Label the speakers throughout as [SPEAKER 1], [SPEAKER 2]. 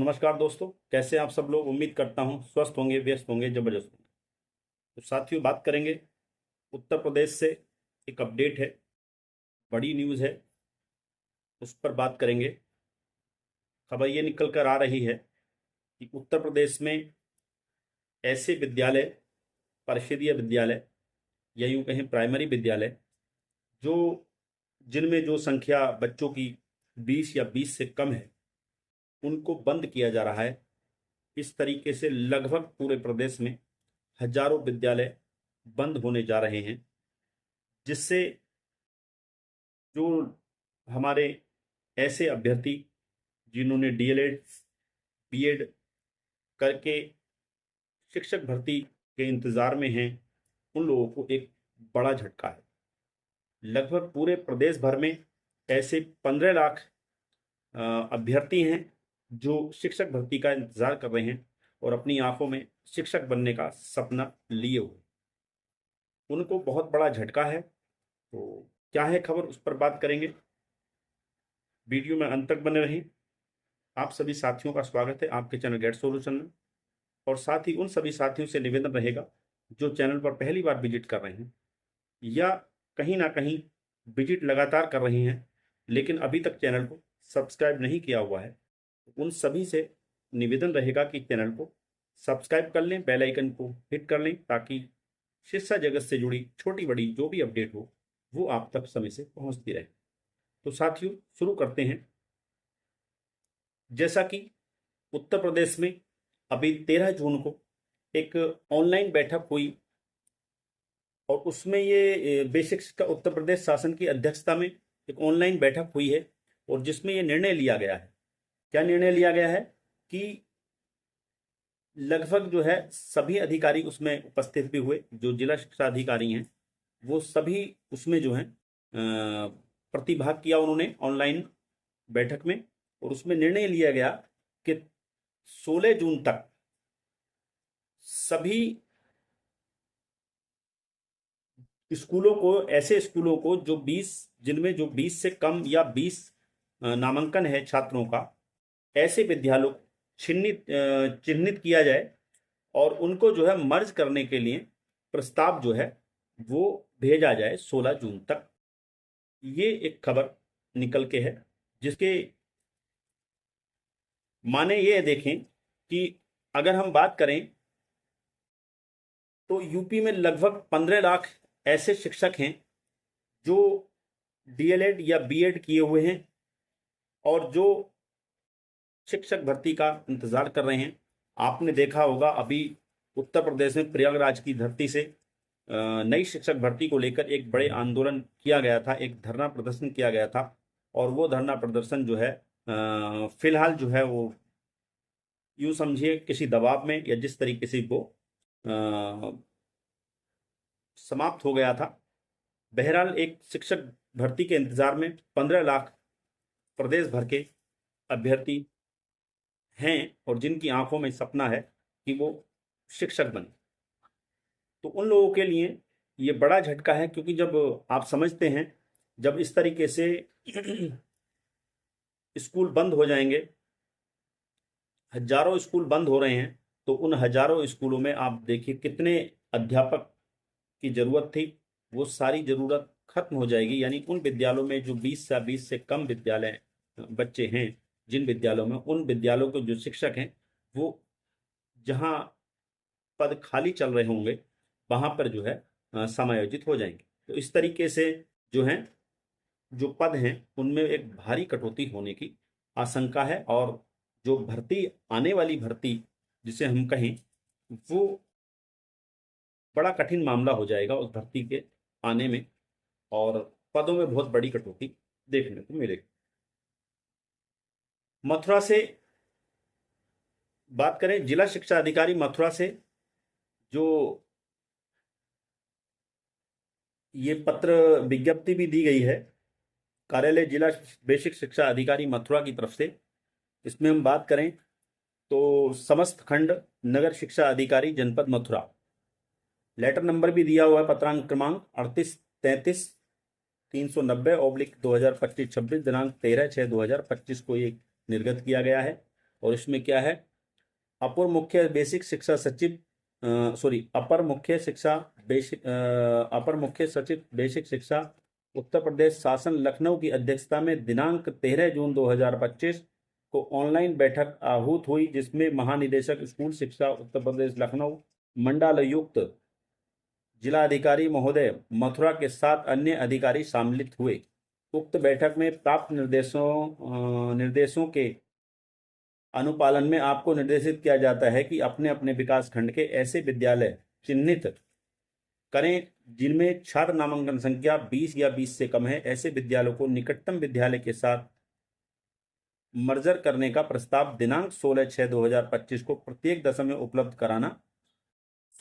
[SPEAKER 1] नमस्कार दोस्तों, कैसे हैं आप सब लोग। उम्मीद करता हूं स्वस्थ होंगे, व्यस्त होंगे, जबरदस्त होंगे। तो साथियों, बात करेंगे उत्तर प्रदेश से। एक अपडेट है, बड़ी न्यूज़ है, उस पर बात करेंगे। खबर ये निकल कर आ रही है कि उत्तर प्रदेश में ऐसे विद्यालय, परिषदीय विद्यालय या यूं कहें प्राइमरी विद्यालय, जो जिनमें जो संख्या बच्चों की 20 या 20 से कम है, उनको बंद किया जा रहा है। इस तरीके से लगभग पूरे प्रदेश में हजारों विद्यालय बंद होने जा रहे हैं, जिससे जो हमारे ऐसे अभ्यर्थी जिन्होंने डीएलएड, बीएड करके शिक्षक भर्ती के इंतज़ार में हैं, उन लोगों को एक बड़ा झटका है। लगभग पूरे प्रदेश भर में ऐसे 15 लाख अभ्यर्थी हैं जो शिक्षक भर्ती का इंतज़ार कर रहे हैं और अपनी आंखों में शिक्षक बनने का सपना लिए हुए। उनको बहुत बड़ा झटका है। तो क्या है खबर, उस पर बात करेंगे। वीडियो में अंत तक बने रहें। आप सभी साथियों का स्वागत है आपके चैनल गेट सॉल्यूशन में, और साथ ही उन सभी साथियों से निवेदन रहेगा जो चैनल पर पहली बार विजिट कर रहे हैं या कहीं ना कहीं विजिट लगातार कर रहे हैं लेकिन अभी तक चैनल को सब्सक्राइब नहीं किया हुआ है। उन सभी से निवेदन रहेगा कि चैनल को सब्सक्राइब कर लें, बेल आइकन को हिट कर लें, ताकि शिक्षा जगत से जुड़ी छोटी बड़ी जो भी अपडेट हो वो आप तक समय से पहुंचती रहे। तो साथियों, शुरू करते हैं। जैसा कि उत्तर प्रदेश में अभी 13 जून को एक ऑनलाइन बैठक हुई और उसमें ये बेसिक शिक्षा उत्तर प्रदेश शासन की अध्यक्षता में एक ऑनलाइन बैठक हुई है और जिसमें ये निर्णय लिया गया है। क्या निर्णय लिया गया है कि लगभग जो है सभी अधिकारी उसमें उपस्थित भी हुए, जो जिला शिक्षा अधिकारी हैं वो सभी उसमें जो है प्रतिभाग किया उन्होंने ऑनलाइन बैठक में। और उसमें निर्णय लिया गया कि 16 जून तक सभी स्कूलों को, ऐसे स्कूलों को जो 20, जिनमें जो 20 से कम या 20 नामांकन है छात्रों का, ऐसे विद्यालयों चिन्हित किया जाए और उनको जो है मर्ज करने के लिए प्रस्ताव जो है वो भेजा जाए 16 जून तक। ये एक खबर निकल के है, जिसके माने ये देखें कि अगर हम बात करें तो यूपी में लगभग 15 लाख ऐसे शिक्षक हैं जो डीएलएड या बीएड किए हुए हैं और जो शिक्षक भर्ती का इंतजार कर रहे हैं। आपने देखा होगा अभी उत्तर प्रदेश में प्रयागराज की धरती से नई शिक्षक भर्ती को लेकर एक बड़े आंदोलन किया गया था, एक धरना प्रदर्शन किया गया था। और वो धरना प्रदर्शन जो है फिलहाल जो है वो यूँ समझिए किसी दबाव में या जिस तरीके से वो समाप्त हो गया था। बहरहाल एक शिक्षक भर्ती के इंतजार में 15 लाख प्रदेश भर के अभ्यर्थी हैं और जिनकी आंखों में सपना है कि वो शिक्षक बने। तो उन लोगों के लिए ये बड़ा झटका है, क्योंकि जब आप समझते हैं जब इस तरीके से स्कूल बंद हो जाएंगे, हजारों स्कूल बंद हो रहे हैं, तो उन हजारों स्कूलों में आप देखिए कितने अध्यापक की जरूरत थी, वो सारी जरूरत खत्म हो जाएगी। यानी उन विद्यालयों में जो 20 या 20 से कम विद्यालय बच्चे हैं, जिन विद्यालयों में, उन विद्यालयों के जो शिक्षक हैं वो जहां पद खाली चल रहे होंगे वहां पर जो है समायोजित हो जाएंगे। तो इस तरीके से जो है जो पद हैं उनमें एक भारी कटौती होने की आशंका है, और जो भर्ती, आने वाली भर्ती जिसे हम कहें, वो बड़ा कठिन मामला हो जाएगा उस भर्ती के आने में, और पदों में बहुत बड़ी कटौती देखने को मिलेगी। मथुरा से बात करें, जिला शिक्षा अधिकारी मथुरा से जो ये पत्र विज्ञप्ति भी दी गई है, कार्यालय जिला बेसिक शिक्षा अधिकारी मथुरा की तरफ से, इसमें हम बात करें तो समस्त खंड नगर शिक्षा अधिकारी जनपद मथुरा, लेटर नंबर भी दिया हुआ है, पत्रांक क्रमांक 3833/390/2025-26 दिनांक 13/6/2025 को ये निर्गत किया गया है। और इसमें क्या है, अपर मुख्य बेसिक शिक्षा सचिव अपर मुख्य शिक्षा बेसिक अपर मुख्य सचिव बेसिक शिक्षा उत्तर प्रदेश शासन लखनऊ की अध्यक्षता में दिनांक 13 जून 2025 को ऑनलाइन बैठक आहूत हुई, जिसमें महानिदेशक स्कूल शिक्षा उत्तर प्रदेश लखनऊ, मंडलायुक्त जिलाधिकारी महोदय मथुरा के साथ अन्य अधिकारी सम्मिलित हुए। उक्त बैठक में प्राप्त निर्देशों के अनुपालन में आपको निर्देशित किया जाता है कि अपने अपने विकास खंड के ऐसे विद्यालय चिन्हित करें जिनमें छात्र नामांकन संख्या 20 या 20 से कम है। ऐसे विद्यालयों को निकटतम विद्यालय के साथ मर्जर करने का प्रस्ताव दिनांक 16/6/2025 को प्रत्येक दशा में उपलब्ध कराना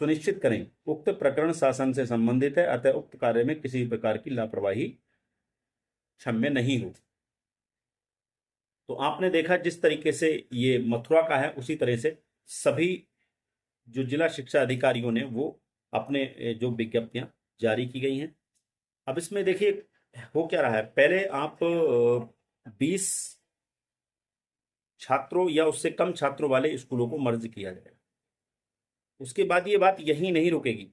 [SPEAKER 1] सुनिश्चित करें। उक्त प्रकरण शासन से संबंधित है, अतः उक्त कार्य में किसी प्रकार की लापरवाही क्षम्य नहीं हो। तो आपने देखा जिस तरीके से ये मथुरा का है, उसी तरह से सभी जो जिला शिक्षा अधिकारियों ने वो अपने जो विज्ञप्तियां जारी की गई हैं। अब इसमें देखिए हो क्या रहा है, पहले आप 20 छात्रों या उससे कम छात्रों वाले स्कूलों को मर्ज किया जाएगा। उसके बाद ये बात यही नहीं रुकेगी,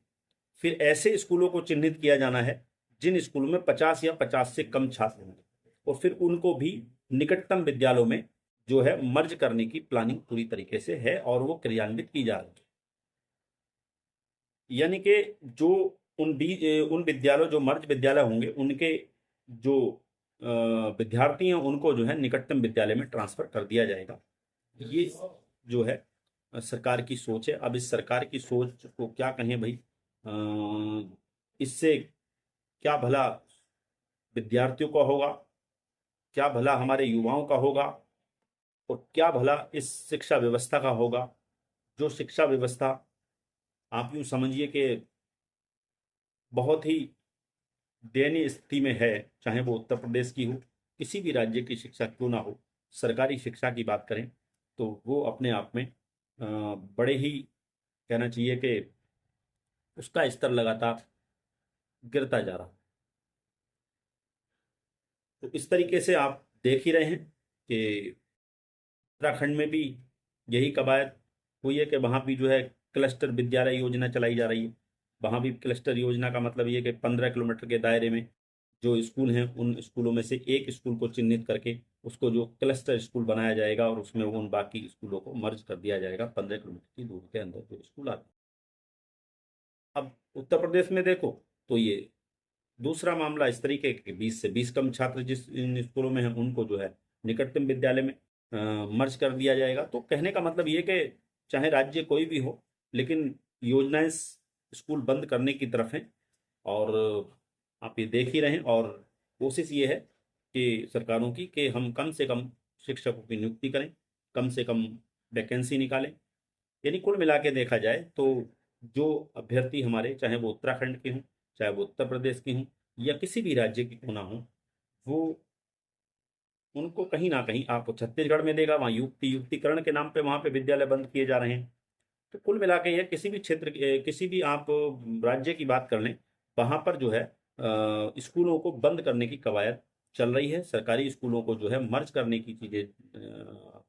[SPEAKER 1] फिर ऐसे स्कूलों को चिन्हित किया जाना है जिन स्कूलों में 50 या 50 से कम छात्र होंगे, और फिर उनको भी निकटतम विद्यालयों में जो है मर्ज करने की प्लानिंग पूरी तरीके से है और वो क्रियान्वित की जा रही है। यानी कि जो उन विद्यालयों जो मर्ज विद्यालय होंगे उनके जो विद्यार्थी हैं उनको जो है निकटतम विद्यालय में ट्रांसफर कर दिया जाएगा। ये जो है सरकार की सोच है। अब इस सरकार की सोच को क्या कहें भाई, इससे क्या भला विद्यार्थियों का होगा, क्या भला हमारे युवाओं का होगा, और क्या भला इस शिक्षा व्यवस्था का होगा, जो शिक्षा व्यवस्था आप यूँ समझिए कि बहुत ही दयनीय स्थिति में है, चाहे वो उत्तर प्रदेश की हो, किसी भी राज्य की शिक्षा क्यों ना हो। सरकारी शिक्षा की बात करें तो वो अपने आप में बड़े ही कहना चाहिए कि उसका स्तर लगातार गिरता जा रहा। तो इस तरीके से आप देख ही रहे हैं कि उत्तराखंड में भी यही कवायद हुई है कि वहाँ भी जो है क्लस्टर विद्यालय योजना चलाई जा रही है। वहाँ भी क्लस्टर योजना का मतलब ये कि 15 किलोमीटर के दायरे में जो स्कूल हैं उन स्कूलों में से एक स्कूल को चिन्हित करके उसको जो क्लस्टर स्कूल बनाया जाएगा और उसमें उन बाकी स्कूलों को मर्ज कर दिया जाएगा 15 किलोमीटर की दूरी के अंदर जो स्कूल आते हैं। अब उत्तर प्रदेश में देखो तो ये दूसरा मामला इस तरीके के 20 से 20 कम छात्र जिस इन स्कूलों में हैं उनको जो है निकटतम विद्यालय में मर्ज कर दिया जाएगा। तो कहने का मतलब ये कि चाहे राज्य कोई भी हो, लेकिन योजनाएं स्कूल बंद करने की तरफ हैं और आप ये देख ही रहे हैं। और कोशिश ये है कि सरकारों की कि हम कम से कम शिक्षकों की नियुक्ति करें, कम से कम वैकेंसी निकालें। यानी कुल मिला के देखा जाए तो जो अभ्यर्थी हमारे, चाहे वो उत्तराखंड के हों, चाहे वो उत्तर प्रदेश की हों या किसी भी राज्य की क्यों ना हो, वो उनको कहीं ना कहीं आपको छत्तीसगढ़ में देगा, वहाँ युक्तिकरण के नाम पे वहाँ पे विद्यालय बंद किए जा रहे हैं। तो कुल मिला के ये किसी भी क्षेत्र किसी भी आप राज्य की बात कर लें, वहाँ पर जो है स्कूलों को बंद करने की कवायद चल रही है। सरकारी स्कूलों को जो है मर्ज करने की चीज़ें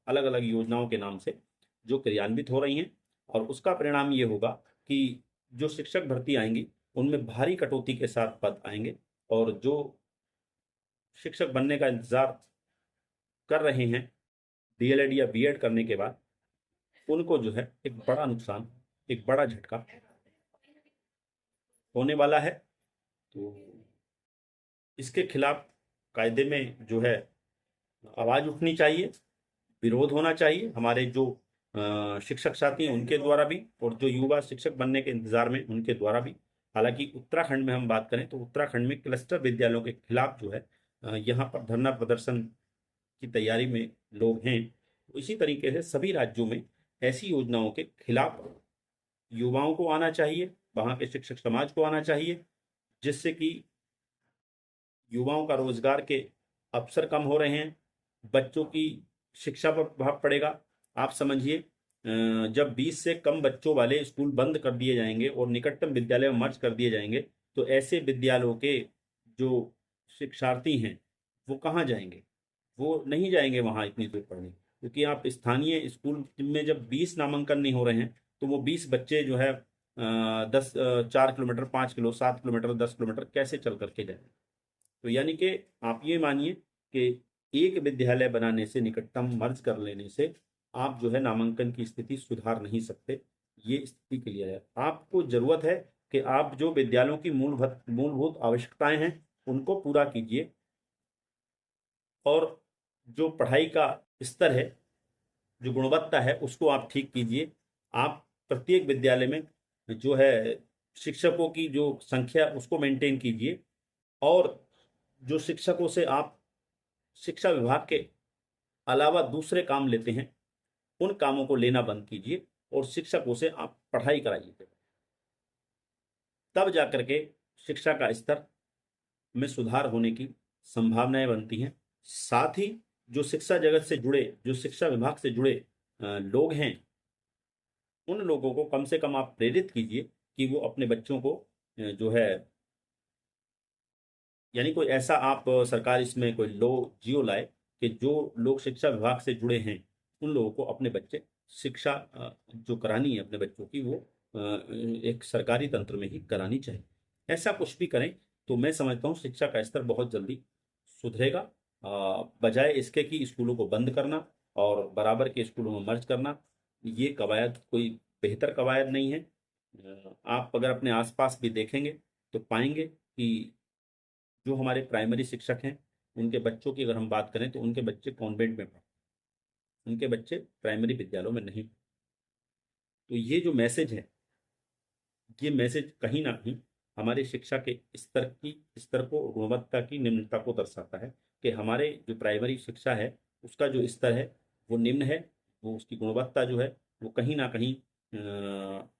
[SPEAKER 1] अलग अलग योजनाओं के नाम से जो क्रियान्वित हो रही हैं, और उसका परिणाम ये होगा कि जो शिक्षक भर्ती आएंगी उनमें भारी कटौती के साथ पद आएंगे, और जो शिक्षक बनने का इंतज़ार कर रहे हैं डीएलएड या बीएड करने के बाद, उनको जो है एक बड़ा नुकसान, एक बड़ा झटका होने वाला है। तो इसके खिलाफ कायदे में जो है आवाज़ उठनी चाहिए, विरोध होना चाहिए हमारे जो शिक्षक साथी हैं उनके द्वारा भी, और जो युवा शिक्षक बनने के इंतजार में उनके द्वारा भी। हालांकि उत्तराखंड में हम बात करें तो उत्तराखंड में क्लस्टर विद्यालयों के खिलाफ जो है यहाँ पर धरना प्रदर्शन की तैयारी में लोग हैं। इसी तरीके से सभी राज्यों में ऐसी योजनाओं के खिलाफ युवाओं को आना चाहिए, वहाँ के शिक्षक समाज को आना चाहिए, जिससे कि युवाओं का रोजगार के अवसर कम हो रहे हैं, बच्चों की शिक्षा पर प्रभाव पड़ेगा। आप समझिए जब 20 से कम बच्चों वाले स्कूल बंद कर दिए जाएंगे और निकटतम विद्यालय में मर्ज कर दिए जाएंगे, तो ऐसे विद्यालयों के जो शिक्षार्थी हैं वो कहाँ जाएंगे? वो नहीं जाएंगे वहाँ इतनी दूर पढ़ने। क्योंकि आप स्थानीय स्कूल में जब 20 नामांकन नहीं हो रहे हैं तो वो 20 बच्चे जो है 4 किलोमीटर, 5 किलो, 7 किलोमीटर, 10 किलोमीटर कैसे चल करके जाए। तो यानी कि आप ये मानिए कि एक विद्यालय बनाने से, निकटतम मर्ज कर लेने से आप जो है नामांकन की स्थिति सुधार नहीं सकते। ये स्थिति क्लियर है। आपको जरूरत है कि आप जो विद्यालयों की मूलभूत आवश्यकताएं हैं उनको पूरा कीजिए, और जो पढ़ाई का स्तर है, जो गुणवत्ता है, उसको आप ठीक कीजिए। आप प्रत्येक विद्यालय में जो है शिक्षकों की जो संख्या उसको मेंटेन कीजिए, और जो शिक्षकों से आप शिक्षा विभाग के अलावा दूसरे काम लेते हैं उन कामों को लेना बंद कीजिए और शिक्षकों से आप पढ़ाई कराइए। तब जाकर के शिक्षा का स्तर में सुधार होने की संभावनाएं बनती हैं। साथ ही जो शिक्षा जगत से जुड़े, जो शिक्षा विभाग से जुड़े लोग हैं, उन लोगों को कम से कम आप प्रेरित कीजिए कि वो अपने बच्चों को जो है, यानी कोई ऐसा आप सरकार इसमें कोई लो जियो लाए कि जो लोग शिक्षा विभाग से जुड़े हैं उन लोगों को अपने बच्चे शिक्षा जो करानी है अपने बच्चों की, वो एक सरकारी तंत्र में ही करानी चाहिए। ऐसा कुछ भी करें तो मैं समझता हूँ शिक्षा का स्तर बहुत जल्दी सुधरेगा, बजाय इसके कि स्कूलों को बंद करना और बराबर के स्कूलों में मर्ज करना। ये कवायद कोई बेहतर कवायद नहीं है। आप अगर अपने आसपास भी देखेंगे तो पाएंगे कि जो हमारे प्राइमरी शिक्षक हैं उनके बच्चों की अगर हम बात करें तो उनके बच्चे कॉन्वेंट में पढ़े, उनके बच्चे प्राइमरी विद्यालयों में नहीं। तो ये जो मैसेज है, ये मैसेज कहीं ना कहीं हमारे शिक्षा के स्तर को, गुणवत्ता की निम्नता को दर्शाता है कि हमारे जो प्राइमरी शिक्षा है उसका जो स्तर है वो निम्न है, वो उसकी गुणवत्ता जो है वो कहीं ना कहीं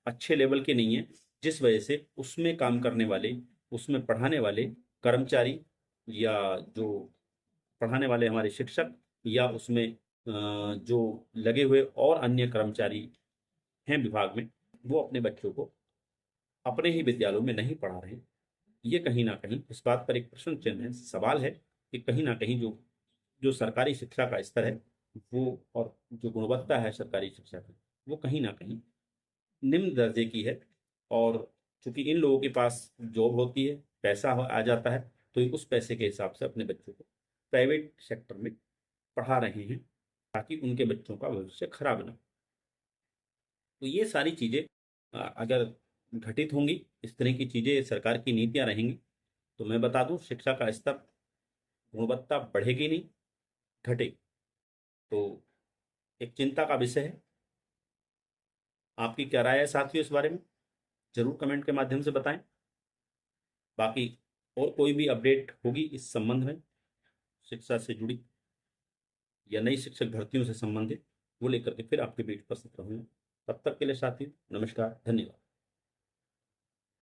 [SPEAKER 1] अच्छे लेवल के नहीं है, जिस वजह से उसमें काम करने वाले, उसमें पढ़ाने वाले कर्मचारी, या जो पढ़ाने वाले हमारे शिक्षक, या उसमें जो लगे हुए और अन्य कर्मचारी हैं विभाग में, वो अपने बच्चों को अपने ही विद्यालयों में नहीं पढ़ा रहे। ये कहीं ना कहीं इस बात पर एक प्रश्न चिन्ह है, सवाल है कि कहीं ना कहीं जो जो सरकारी शिक्षा का स्तर है वो, और जो गुणवत्ता है सरकारी शिक्षा की, वो कहीं ना कहीं निम्न दर्जे की है। और चूंकि इन लोगों के पास जॉब होती है, पैसा आ जाता है, तो ये उस पैसे के हिसाब से अपने बच्चों को प्राइवेट सेक्टर में पढ़ा रहे हैं ताकि उनके बच्चों का भविष्य खराब ना हो। तो ये सारी चीज़ें अगर घटित होंगी, इस तरह की चीज़ें सरकार की नीतियां रहेंगी, तो मैं बता दूं शिक्षा का स्तर, गुणवत्ता बढ़ेगी नहीं, घटेगी। तो एक चिंता का विषय है। आपकी क्या राय है साथियों इस बारे में? जरूर कमेंट के माध्यम से बताएं। बाकी और कोई भी अपडेट होगी इस संबंध में, शिक्षा से जुड़ी या नई शिक्षक भर्तियों से संबंधित, वो लेकर के फिर आपके बीच उपस्थित रहूंगा। तब तक के लिए साथियों, नमस्कार, धन्यवाद।